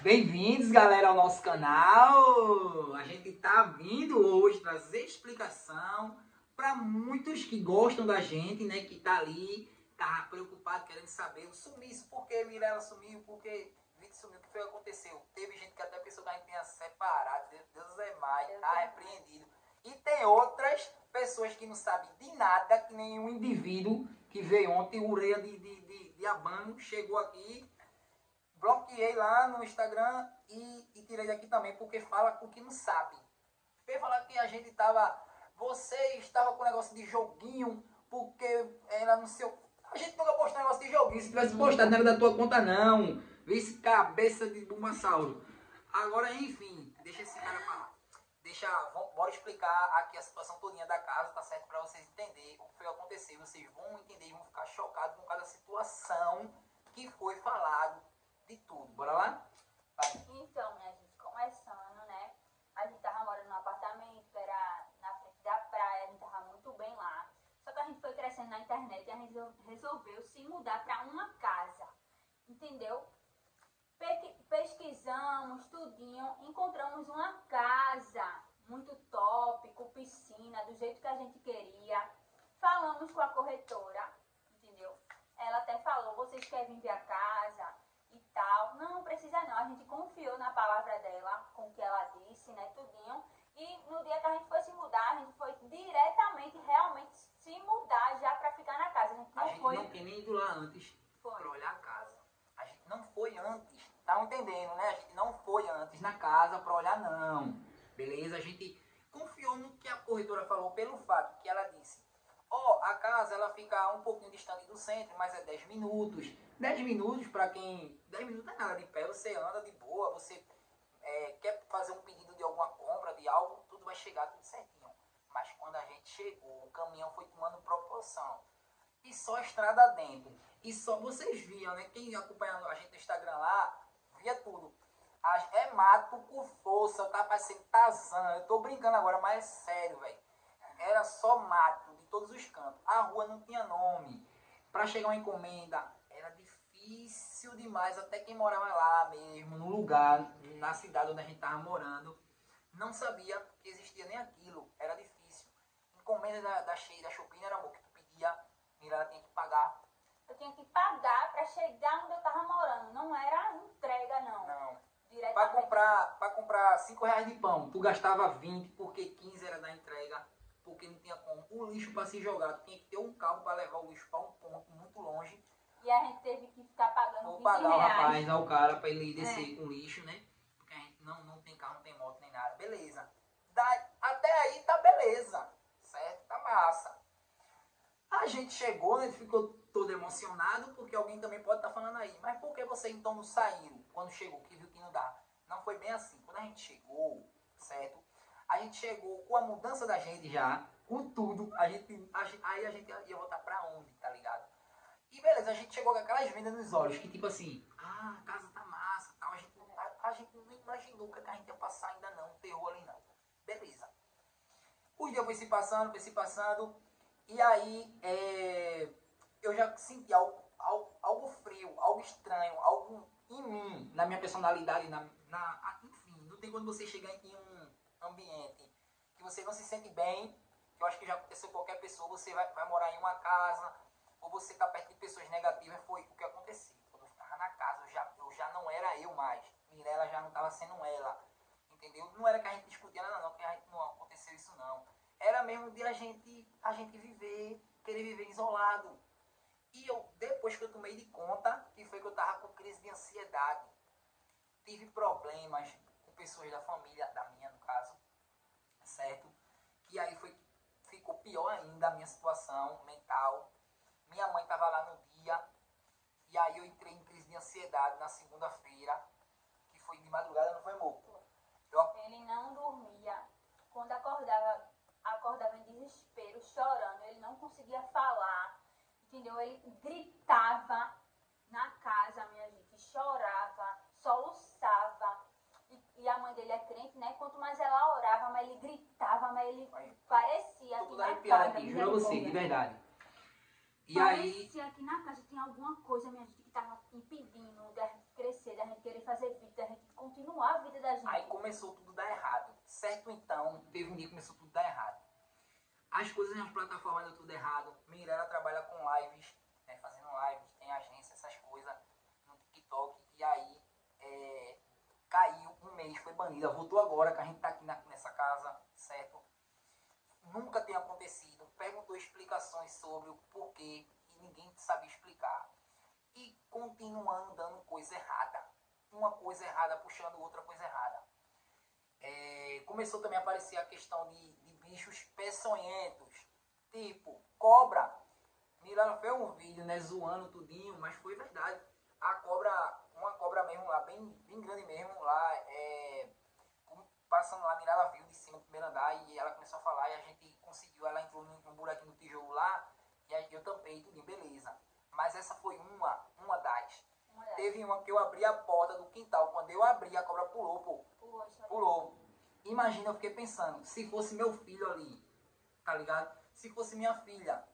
Bem-vindos, galera, ao nosso canal. A gente tá vindo hoje trazer explicação para muitos que gostam da gente, né? Que tá ali, tá preocupado, querendo saber o sumiço, por que Mirella sumiu, por que Vitor sumiu, o que foi que aconteceu. Teve gente que até pensou que a gente tinha separado, Deus é mais, tá repreendido. E tem outras pessoas que não sabem de nada, que nenhum indivíduo que veio ontem, o Ureia de Abano, chegou aqui. Bloqueei lá no Instagram e tirei daqui também, porque fala com o que não sabe. Veio falar que a gente tava... Você estava com negócio de joguinho, porque era no seu... A gente nunca postou negócio de joguinho. Se tivesse postado, não era da tua conta, não. Vê esse cabeça de Bulmasauro. Agora, enfim, deixa esse cara pra lá. Bora explicar aqui a situação todinha da casa, tá certo? Pra vocês entenderem o que foi acontecer. Vocês vão entender e vão ficar chocados com cada situação que foi falado. De tudo, bora lá? Vai. Então, minha gente, começando, né? A gente tava morando num apartamento que era na frente da praia, a gente tava muito bem lá. Só que a gente foi crescendo na internet e a gente resolveu se mudar pra uma casa, entendeu? Pesquisamos tudinho, encontramos uma casa muito top, com piscina, do jeito que a gente queria. Falamos com a corretora, entendeu? Ela até falou, vocês querem ver a casa? E tal, não precisa não, a gente confiou na palavra dela, com o que ela disse, né, tudinho, e no dia que a gente foi se mudar, a gente foi diretamente, realmente se mudar já pra ficar na casa, a gente não tinha nem ido lá antes pra olhar a casa, a gente não foi antes, tá entendendo, né, a gente não foi antes na casa pra olhar não, beleza, a gente confiou no que a corretora falou pelo fato que ela disse, a casa ela fica um pouquinho distante do centro, mas é 10 minutos. 10 minutos para quem... 10 minutos não é nada de pé, você anda de boa, você quer fazer um pedido de alguma compra, de algo, tudo vai chegar tudo certinho. Mas quando a gente chegou, o caminhão foi tomando proporção. E só estrada dentro. E só vocês viam, né? Quem acompanhando a gente no Instagram lá, via tudo. É mato com força, tá parecendo Tarzan. Eu tô brincando agora, mas é sério, velho. Era só mato de todos os cantos. A rua não tinha nome. Para chegar uma encomenda era difícil demais. Até quem morava lá mesmo, no lugar, na cidade onde a gente estava morando, não sabia que existia nem aquilo. Era difícil. Encomenda da Shopee era amor que tu pedia, Mirella tinha que pagar. Eu tinha que pagar para chegar onde eu estava morando. Não era entrega, não. Não. Para comprar 5 reais de pão, tu gastava 20 porque 15 era da entrega. Porque não tinha como. O lixo para se jogar, tinha que ter um carro para levar o lixo para um ponto muito longe. E a gente teve que ficar pagando 20 reais. Vou pagar o rapaz, ao cara, para ele ir descer com lixo, né? Porque a gente não tem carro, não tem moto, nem nada. Beleza. Até aí tá beleza. Certo? Tá massa. A gente chegou, né? Ficou todo emocionado, porque alguém também pode estar falando aí. Mas por que você então não saiu quando chegou, que viu que não dá? Não foi bem assim. Quando a gente chegou, certo? A gente chegou com a mudança da gente já, com tudo, aí a gente ia voltar pra onde, tá ligado? E beleza, a gente chegou com aquelas vendas nos olhos, que tipo assim, a casa tá massa, tal, a gente não imaginou que a gente ia passar ainda não, terror ali não. Beleza. Os dias foi se passando, e aí eu já senti algo frio, algo estranho, algo em mim, na minha personalidade, enfim, não tem quando você chegar em um ambiente que você não se sente bem, que eu acho que já aconteceu com qualquer pessoa, você vai morar em uma casa, ou você tá perto de pessoas negativas, foi o que aconteceu. Quando eu estava na casa, eu já não era eu mais, Mirella já não estava sendo ela, entendeu? Não era que a gente discutia nada não, que a gente não aconteceu isso não. Era mesmo de a gente viver, querer viver isolado. E depois que eu tomei de conta, que foi que eu tava com crise de ansiedade, tive problemas com pessoas da família, da minha no caso, certo? Que aí ficou pior ainda a minha situação mental. Minha mãe estava lá no dia, e aí eu entrei em crise de ansiedade na segunda-feira, que foi de madrugada, não foi, amor? Ele não dormia. Quando acordava em desespero, chorando, ele não conseguia falar, entendeu? Ele gritava na casa, minha gente, chorava, soluçava. E a mãe dele é crente, né? Quanto mais ela orava, mais ele gritava, mais ele parecia que na casa... Juro a você, de verdade. E parecia que na casa tinha alguma coisa, minha gente, que estava impedindo da gente crescer, da gente querer fazer vídeo, da gente continuar a vida da gente. Aí começou tudo a dar errado. Certo, então, teve um dia que começou tudo a dar errado. As coisas nas plataformas deu tudo errado. Mirella trabalha com lives, né, fazendo lives, tem agência, essas coisas no TikTok. E aí caiu um mês, foi banida. Voltou agora, que a gente tá aqui nessa casa, certo? Nunca tem acontecido. Perguntou explicações sobre o porquê e ninguém sabia explicar. E continuando dando coisa errada. Uma coisa errada puxando outra coisa errada. Começou também a aparecer a questão de bichos peçonhentos, tipo cobra. Mirella fez um vídeo, né, zoando tudinho, mas foi verdade. A cobra, uma cobra mesmo lá, bem grande mesmo, lá, passando lá, Mirella viu de cima do primeiro andar e ela começou a falar e a gente conseguiu, ela entrou num buraquinho do tijolo lá e aí eu tampei tudinho, beleza. Mas essa foi uma das. Teve uma que eu abri a porta do quintal, quando eu abri a cobra pulou, pô. Pulou. Imagina, eu fiquei pensando, se fosse meu filho ali, tá ligado? Se fosse minha filha,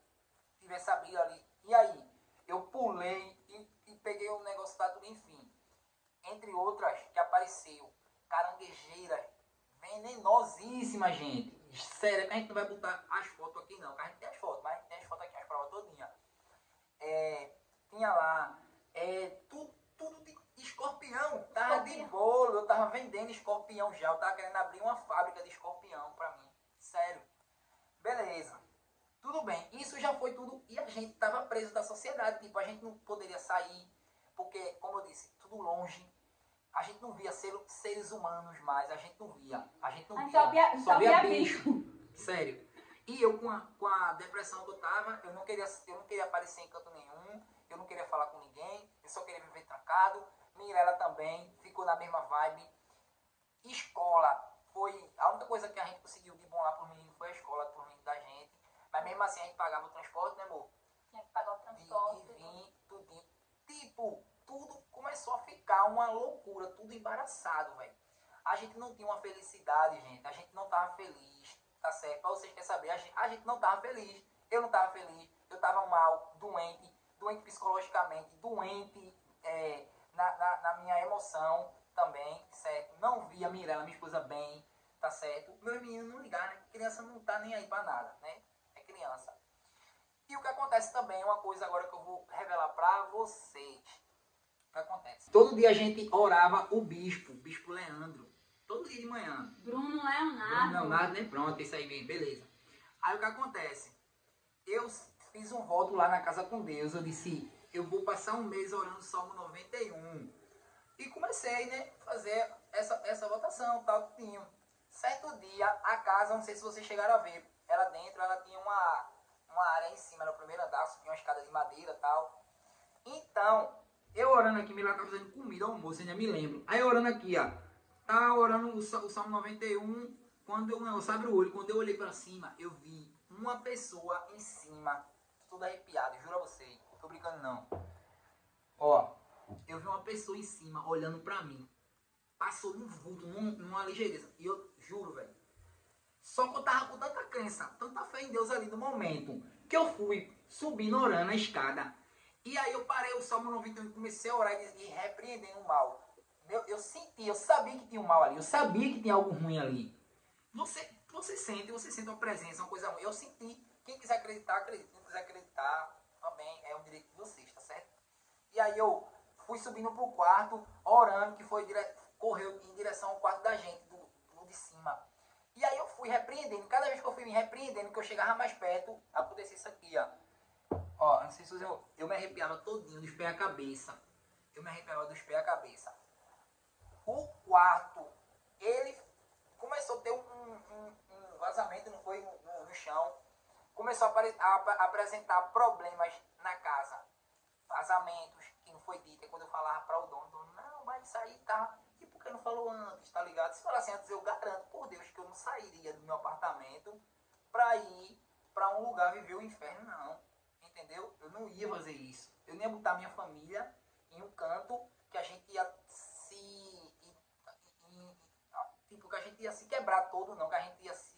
tivesse abrido ali, e aí? Eu pulei e peguei o negócio da tudo, enfim. Entre outras, que apareceu, caranguejeiras, venenosíssimas, gente. Sério, que a gente não vai botar as fotos aqui não, que a gente tem as fotos, mas a gente tem as fotos aqui, as provas todinha. Tinha lá, tudo de escorpião, tava de bolo, eu tava vendendo escorpião já, eu tava querendo abrir uma fábrica de escorpião pra mim, sério. Beleza, tudo bem, isso já foi tudo, e a gente tava preso da sociedade, tipo, a gente não poderia sair, porque, como eu disse, tudo longe, a gente não via seres humanos mais, a gente não via, só via bicho, sério. E eu com a depressão que eu tava, eu não queria aparecer em canto nenhum, eu não queria falar com ninguém, eu só queria viver trancado. Mirella também ficou na mesma vibe. Escola foi a única coisa que a gente conseguiu de bom lá pro menino, foi a escola pro menino da gente. Mas mesmo assim a gente pagava o transporte, né, amor? Tinha que pagar o transporte. E vim, tudinho. Tipo, tudo começou a ficar uma loucura, tudo embaraçado, velho. A gente não tinha uma felicidade, gente. A gente não tava feliz, tá certo? Pra vocês querem saber, a gente não tava feliz. Eu não tava feliz. Eu tava mal, doente psicologicamente, doente na minha emoção também, certo? Não via Mirella, minha esposa, bem, tá certo? Meus meninos não ligaram, né? Criança não tá nem aí pra nada, né? É criança. E o que acontece também, uma coisa agora que eu vou revelar pra vocês. O que acontece? Todo dia a gente orava o bispo Leandro. Todo dia de manhã. Bruno Leonardo, né? Pronto, isso aí mesmo, beleza. Aí o que acontece? Eu fiz um voto lá na casa com Deus. Eu disse, eu vou passar um mês orando o Salmo 91. E comecei, né, a fazer essa votação, tal, tudinho. Certo dia, a casa, não sei se vocês chegaram a ver, ela dentro, ela tinha uma área em cima, no primeiro andar, subia uma escada de madeira e tal. Então, eu orando aqui, Milagre tá fazendo comida, almoço, ainda me lembro. Aí orando aqui, ó, tá orando o Salmo 91, quando eu abri o olho, quando eu olhei pra cima, eu vi uma pessoa em cima, todo arrepiado, juro a vocês, não tô brincando não. Ó, eu vi uma pessoa em cima, olhando pra mim, passou num vulto, numa ligeireza, e eu juro, velho, só que eu tava com tanta crença, tanta fé em Deus ali no momento, que eu fui subindo, orando a escada, e aí eu parei o Salmo 91 e comecei a orar e repreendendo o mal. Eu senti, eu sabia que tinha um mal ali, eu sabia que tinha algo ruim ali. Você sente uma presença, uma coisa ruim. Eu senti. Quem quiser acreditar, acredita. Quem quiser acreditar, também é um direito de vocês, tá certo? E aí eu fui subindo pro quarto, orando, que correu em direção ao quarto da gente, do de cima. E aí eu fui repreendendo. Cada vez que eu fui me repreendendo, que eu chegava mais perto, acontecia isso aqui, ó. Ó, não sei se eu me arrepiava todinho, dos pés à cabeça. Eu me arrepiava dos pés à cabeça. O quarto, ele começou a ter um vazamento, não foi no chão. Começou a apresentar problemas na casa. Vazamentos, que não foi dito. E quando eu falava para o dono, não, mas isso aí tá... E por que não falou antes, tá ligado? Se falasse antes, eu garanto, por Deus, que eu não sairia do meu apartamento pra ir pra um lugar viver o inferno, não. Entendeu? Eu não ia fazer isso. Eu não ia botar minha família em um canto que a gente ia tipo, que a gente ia se quebrar todo, não. Que a gente ia se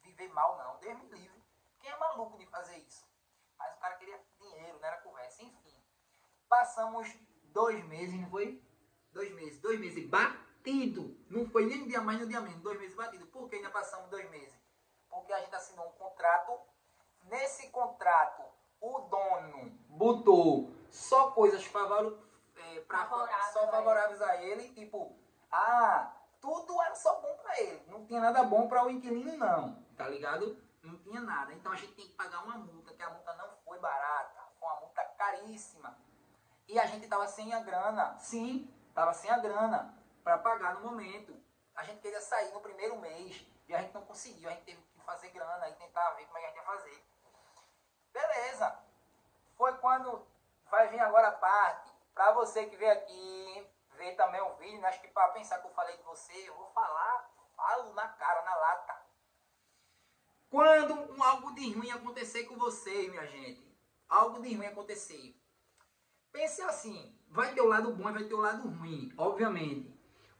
viver mal, não. Deus me livre. Quem é maluco de fazer isso? Mas o cara queria dinheiro, não era conversa. Enfim. Passamos 2 meses, não foi? 2 meses batido. Não foi nem um dia mais, nem um dia menos. 2 meses batido. Por que ainda passamos 2 meses? Porque a gente assinou um contrato. Nesse contrato, o dono botou só coisas favoráveis a ele. Tipo, tudo era só bom pra ele. Não tinha nada bom pra o inquilino, não. Tá ligado? Não tinha nada. Então a gente tem que pagar uma multa, que a multa não foi barata. Foi uma multa caríssima. E a gente tava sem a grana. Sim, tava sem a grana pra pagar no momento. A gente queria sair no primeiro mês e a gente não conseguiu. A gente teve que fazer grana e tentar ver como é que a gente ia fazer. Beleza. Foi quando vai vir agora a parte. Pra você que veio aqui, ver também o vídeo, né? Acho que pra pensar que eu falei de você, eu vou falo na cara, na lata. Quando algo de ruim acontecer com você, minha gente, algo de ruim acontecer, pense assim, vai ter o lado bom e vai ter o lado ruim, obviamente.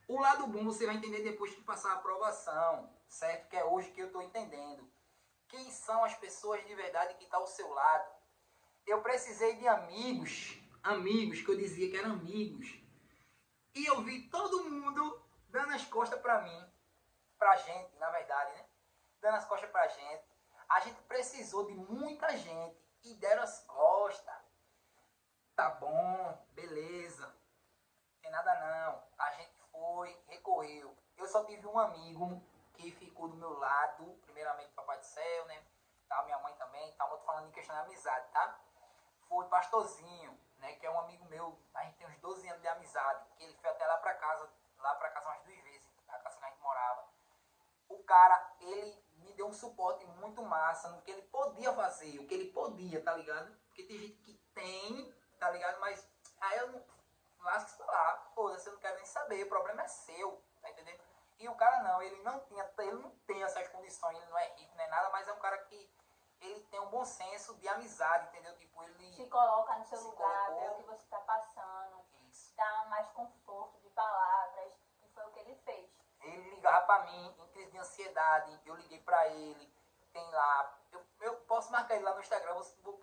O lado bom você vai entender depois que passar a aprovação, certo? Que é hoje que eu estou entendendo. Quem são as pessoas de verdade que estão ao seu lado? Eu precisei de amigos que eu dizia que eram amigos. E eu vi todo mundo dando as costas pra mim, pra gente, na verdade, né? Dando as costas pra gente. A gente precisou de muita gente e deram as costas. Tá bom, beleza. Não tem nada não. A gente foi, recorreu. Eu só tive um amigo que ficou do meu lado, primeiramente Papai do Céu, né? Tá, minha mãe também, tá, eu tô falando em questão de amizade, tá? Foi Pastorzinho, né? Que é um amigo meu, a gente tem uns 12 anos de amizade, que ele foi até lá pra casa umas 2 vezes, a casa que a gente morava. O cara, ele me deu um suporte muito massa no que ele podia fazer, o que ele podia, tá ligado? Porque tem gente que tem, tá ligado? Mas aí eu não lasco isso lá, foda-se, eu não quero nem saber, o problema é seu, tá entendendo? E o cara não, ele não tem essas condições, ele não é rico, nem nada, mas é um cara que ele tem um bom senso de amizade, entendeu? Tipo, ele se coloca no seu lugar, vê o que você está passando, isso, dá mais conforto de palavras, e foi o que ele fez. Ele ligava pra mim em crise de ansiedade, eu liguei pra ele, tem lá, eu posso marcar ele lá no Instagram,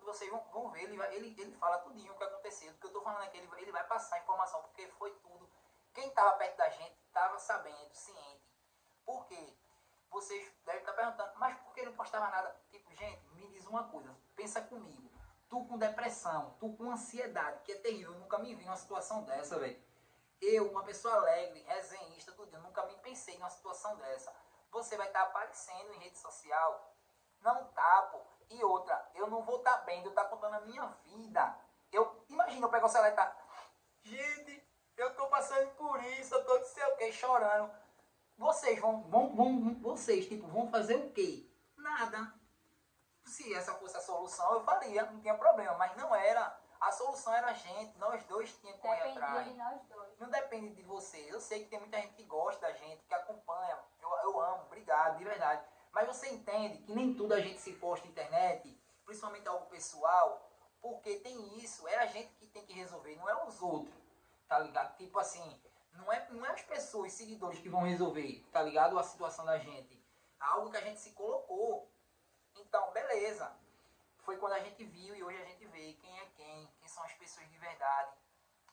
vocês vão ver, ele fala tudinho o que aconteceu, o que eu tô falando aqui, ele vai passar a informação, porque foi tudo. Quem tava perto da gente tava sabendo, ciente. Por quê? Vocês devem estar perguntando, mas por que não postava nada? Tipo, gente, me diz uma coisa, pensa comigo. Tu com depressão, tu com ansiedade, que é terrível, eu nunca me vi numa situação dessa, velho. Eu, uma pessoa alegre, resenhista, tudo, eu nunca me pensei numa situação dessa. Você vai estar aparecendo em rede social? Não tá, pô. E outra, eu não vou estar bem, eu estar contando a minha vida. Imagina, eu pego o celular e tá, gente, eu tô passando por isso, eu tô não sei o que, chorando. Vocês vão fazer o quê? Nada. Se essa fosse a solução, eu faria, não tinha problema, mas não era. A solução era a gente, nós dois tínhamos que correr atrás. De nós dois. Não depende de você. Eu sei que tem muita gente que gosta da gente, que acompanha. Eu amo, obrigado, de verdade. Mas você entende que nem tudo a gente se posta na internet, principalmente algo pessoal, porque tem isso, é a gente que tem que resolver, não é os outros, tá ligado? Tipo assim, não é as pessoas, os seguidores que vão resolver, tá ligado? A situação da gente. Algo que a gente se colocou. Então, beleza. Foi quando a gente viu e hoje a gente vê quem é quem são as pessoas de verdade.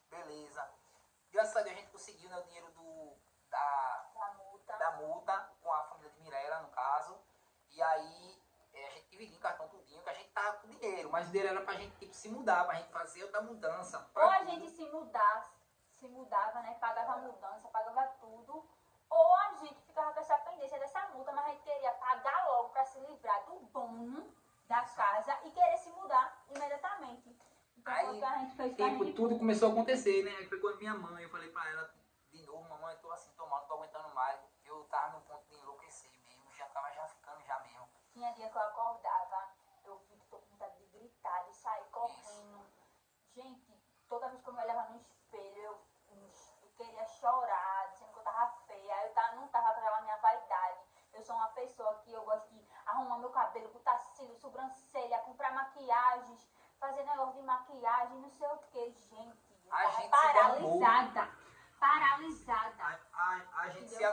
Beleza. Graças a Deus a gente conseguiu, né, o dinheiro da multa com a família de Mirella, no caso. E aí a gente dividiu em cartão tudinho, que a gente tava com dinheiro, mas o dinheiro era pra gente tipo, se mudar, pra gente fazer outra mudança. Ou a gente se mudava, né? Pagava a mudança, pagava tudo. Ou a gente ficava com essa pendência dessa multa, mas a gente queria pagar logo pra se livrar do dono da casa e querer se mudar imediatamente. Então aí, foi o que a gente fez. Tipo, tudo começou a acontecer, né? Aí foi quando minha mãe, eu falei pra ela de novo, mamãe, eu tô assim, tomando, não tô aguentando mais. Eu tava no ponto de enlouquecer mesmo, já tava ficando mesmo. Tinha dia que eu acordava, eu tô com vontade de gritar, de sair correndo. Isso. Gente, toda vez que eu me olhava no espelho, eu queria chorar, dizendo que eu tava feia. Eu não tava pela minha vaidade. Eu sou uma pessoa que eu gosto de arrumar meu cabelo, botar cílio, sobrancelha, comprar maquiagens, fazer negócio de maquiagem, não sei o que, gente. Eu tava paralisada. Paralisada. A gente se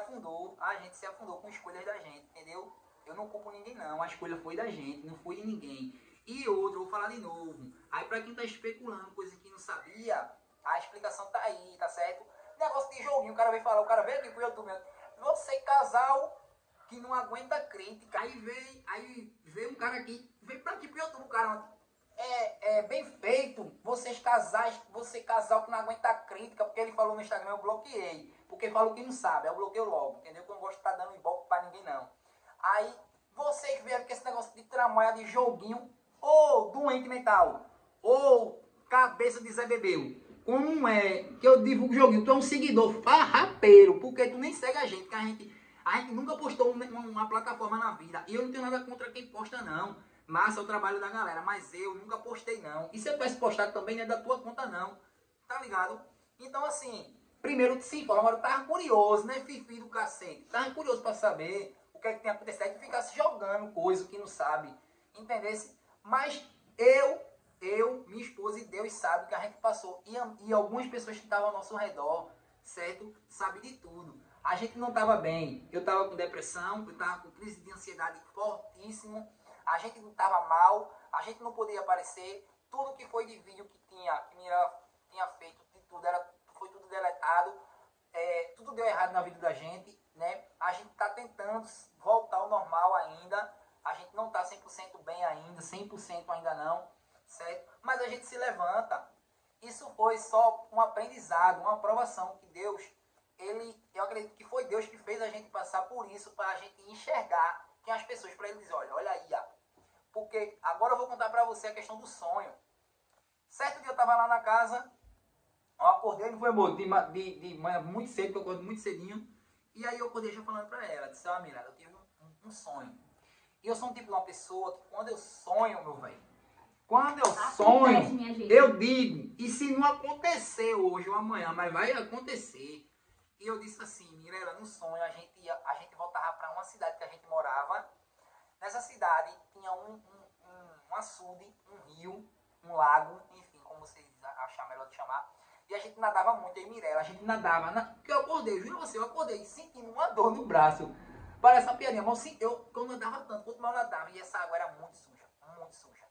afundou com escolhas da gente, entendeu? Eu não culpo ninguém não, a escolha foi da gente, não foi de ninguém. E outro, eu vou falar de novo. Aí pra quem tá especulando coisa que não sabia, a explicação tá aí, tá certo? negócio de joguinho, o cara veio falar, o cara veio aqui pro YouTube, você casal que não aguenta crítica. Aí veio um cara aqui, veio pra aqui pro YouTube, o cara, é bem feito, você casal que não aguenta crítica, porque ele falou no Instagram, eu bloqueei, porque falou que não sabe, eu bloqueio logo, entendeu? Que eu não gosto de estar dando ibope pra ninguém, não. Aí, vocês vieram com esse negócio de tramalha de joguinho, ou doente mental, ou cabeça de Zé Bebeu. Como é que eu divulgo joguinho? Tu é um seguidor farrapeiro, porque tu nem segue a gente, que a gente nunca postou uma plataforma na vida. E eu não tenho nada contra quem posta, não. Massa é o trabalho da galera, mas eu nunca postei, não. E se eu tivesse postado também, não é da tua conta, não. Tá ligado? Então, assim, primeiro tu se informa, agora eu tava curioso, né, fifi do cacete? Tava curioso pra saber o que é que tem acontecido, é que ficasse jogando coisa que não sabe, entendesse? Mas minha esposa e Deus sabe que a gente passou, e algumas pessoas que estavam ao nosso redor, certo? Sabe de tudo. A gente não estava bem, eu estava com depressão, eu estava com crise de ansiedade fortíssimo, a gente não estava mal, a gente não podia aparecer, tudo que foi de vídeo que Mira tinha feito, de tudo, foi tudo deletado, tudo deu errado na vida da gente, né? A gente está tentando voltar ao normal ainda, a gente não está 100% bem ainda, 100% ainda não, certo? Mas a gente se levanta. Isso foi só um aprendizado, uma aprovação que Deus, eu acredito que foi Deus que fez a gente passar por isso, para a gente enxergar quem as pessoas, para ele dizer, olha aí, porque agora eu vou contar para você a questão do sonho. Certo dia eu estava lá na casa, eu acordei, não foi, amor, de manhã muito cedo, que eu acordo muito cedinho, e aí eu acordei já falando para ela, disse, Mirella, eu tive um sonho. E eu sou um tipo de uma pessoa que quando eu sonho, meu velho, quando eu sonho, eu digo, e se não acontecer hoje ou amanhã, mas vai acontecer. E eu disse assim, Mirella, no sonho a gente voltava para uma cidade que a gente morava. Nessa cidade tinha um açude, um rio, um lago, enfim, como vocês acharem melhor de chamar. E a gente nadava muito, eu e Mirella, a gente nadava, porque eu acordei, juro você, eu acordei sentindo uma dor no braço. Parece uma piadinha, mas eu nadava tanto, quanto mais eu nadava, e essa água era muito suja, muito suja.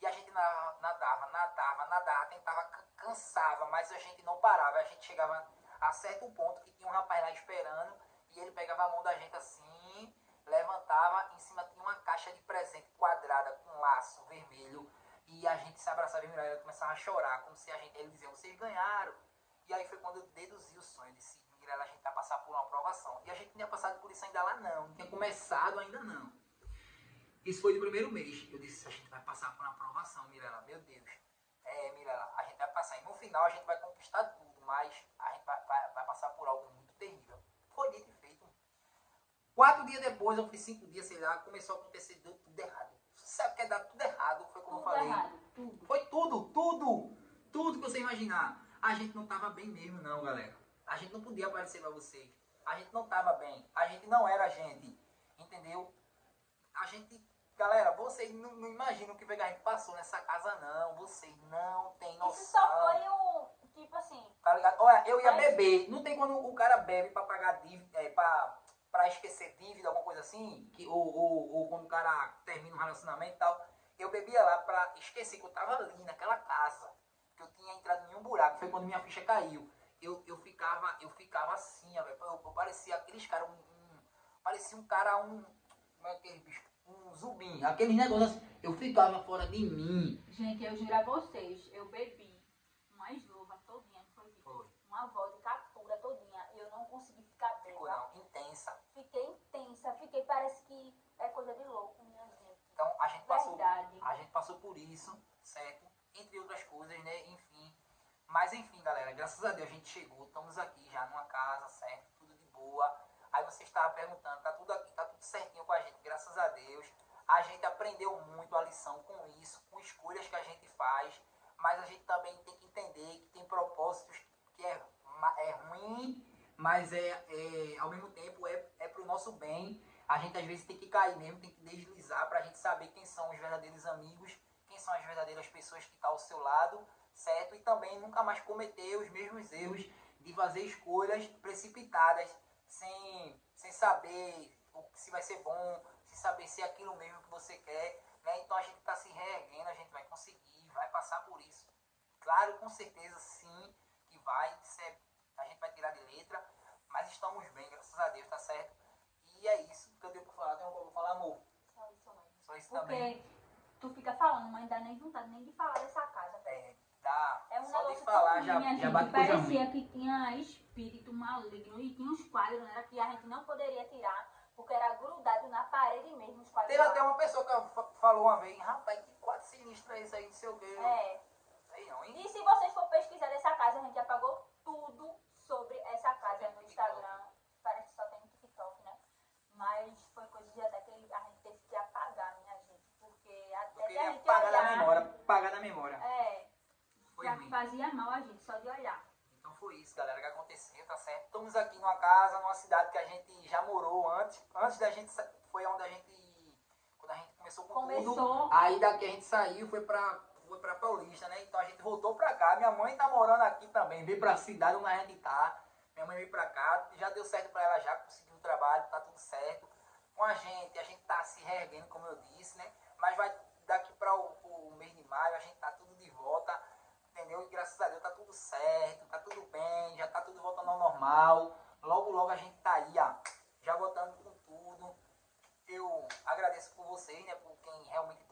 E a gente nadava, tentava, cansava, mas a gente não parava. A gente chegava a certo ponto que tinha um rapaz lá esperando, e ele pegava a mão da gente assim, levantava, em cima tinha uma caixa de presente quadrada com laço vermelho, e a gente se abraçava e Mirella começava a chorar, como se ele dizia, vocês ganharam. E aí foi quando eu deduzi o sonho, disse, Mirella, a gente vai passar por uma aprovação. E a gente não tinha passado por isso ainda lá não tinha começado ainda não. Isso foi no primeiro mês. Eu disse, a gente vai passar por uma aprovação, Mirella. Meu Deus. Mirella, a gente vai passar. E no final a gente vai conquistar tudo, mas a gente vai passar por algo muito terrível. Foi dito e feito. 4 dias depois, eu fiz 5 dias, sei lá, começou a acontecer tudo errado. Você sabe que é dar tudo errado, foi como eu falei. Errado, tudo. Foi tudo que você imaginar. A gente não estava bem mesmo não, galera. A gente não podia aparecer para vocês. A gente não estava bem. A gente não era a gente. Entendeu? A gente... Galera, vocês não imaginam o que a gente passou nessa casa, não. Vocês não têm noção. Isso só foi um... Tipo assim... Tá ligado? Olha, eu ia beber. Não tem quando o cara bebe pra pagar dívida, pra esquecer dívida, alguma coisa assim. Ou quando o cara termina um relacionamento e tal. Eu bebia lá pra esquecer que eu tava ali naquela casa. Que eu tinha entrado em um buraco. Foi quando minha ficha caiu. Eu ficava assim, velho. Eu parecia aqueles caras... parecia um cara, como é aquele bicho? Um zumbi, aquele negócio, eu ficava fora de mim. Gente, eu juro a vocês, eu bebi uma esluva todinha, foi uma vodka pura todinha, e eu não consegui ficar bêbada. Ficou não, intensa. Fiquei intensa, parece que é coisa de louco, minha gente. Então a gente passou por isso, certo? Entre outras coisas, né? Enfim. Mas enfim, galera, graças a Deus a gente chegou, estamos aqui já numa casa, certo? Tudo de boa. Aí você estava perguntando, tá tudo aqui, tá tudo certinho com a gente, graças a Deus. A gente aprendeu muito a lição com isso, com escolhas que a gente faz, mas a gente também tem que entender que tem propósitos que é ruim, mas ao mesmo tempo é pro nosso bem. A gente às vezes tem que cair mesmo, tem que deslizar pra gente saber quem são os verdadeiros amigos, quem são as verdadeiras pessoas que estão ao seu lado, certo? E também nunca mais cometer os mesmos erros de fazer escolhas precipitadas, sem saber se vai ser bom, sem saber se é aquilo mesmo que você quer, né? Então a gente está se reerguendo, a gente vai conseguir, vai passar por isso. Claro, com certeza sim, que vai ser a gente vai tirar de letra, mas estamos bem, graças a Deus, tá certo? E é isso que eu tenho pra falar. Tem algo pra falar, amor? Só isso mesmo. Só isso Porque também. tu fica falando, mas não dá nem vontade nem de falar dessa casa. Dá. É um Só de negócio falar tão já, ruim, já bate coisa ruim. parecia que tinha espírito maligno e tinha uns quadros, né, que a gente não poderia tirar, porque era grudado na parede mesmo, os quadros. Teve até uma pessoa que falou uma vez, rapaz, que quadro sinistro é esse aí, não sei o quê. Sei não, hein? E se vocês for pesquisar dessa casa, a gente já pagou tudo sobre essa casa no Instagram. Parece que só tem no TikTok, né? Mas foi coisa de até que a gente teve que apagar, minha gente. Porque até que a gente Pagar da memória. Foi já ruim. fazia mal a gente, só de olhar. Então foi isso, galera, que aconteceu, tá certo? Estamos aqui numa casa, numa cidade que a gente já morou antes. Antes da gente, foi onde a gente, quando a gente começou com tudo. Aí daqui a gente saiu, foi pra Paulista, né? Então a gente voltou pra cá. Minha mãe tá morando aqui também, veio pra cidade onde a gente tá. Minha mãe veio pra cá, já deu certo pra ela, já conseguiu o trabalho, tá tudo certo. Com a gente tá se reerguendo, como eu disse, né? Mas vai daqui para o mês de maio, a gente tá tudo de volta, entendeu? E graças a Deus tá tudo certo, tá tudo bem, já tá tudo voltando ao normal. Logo, logo a gente tá aí, ó, já voltando com tudo. Eu agradeço por vocês, né? Por quem realmente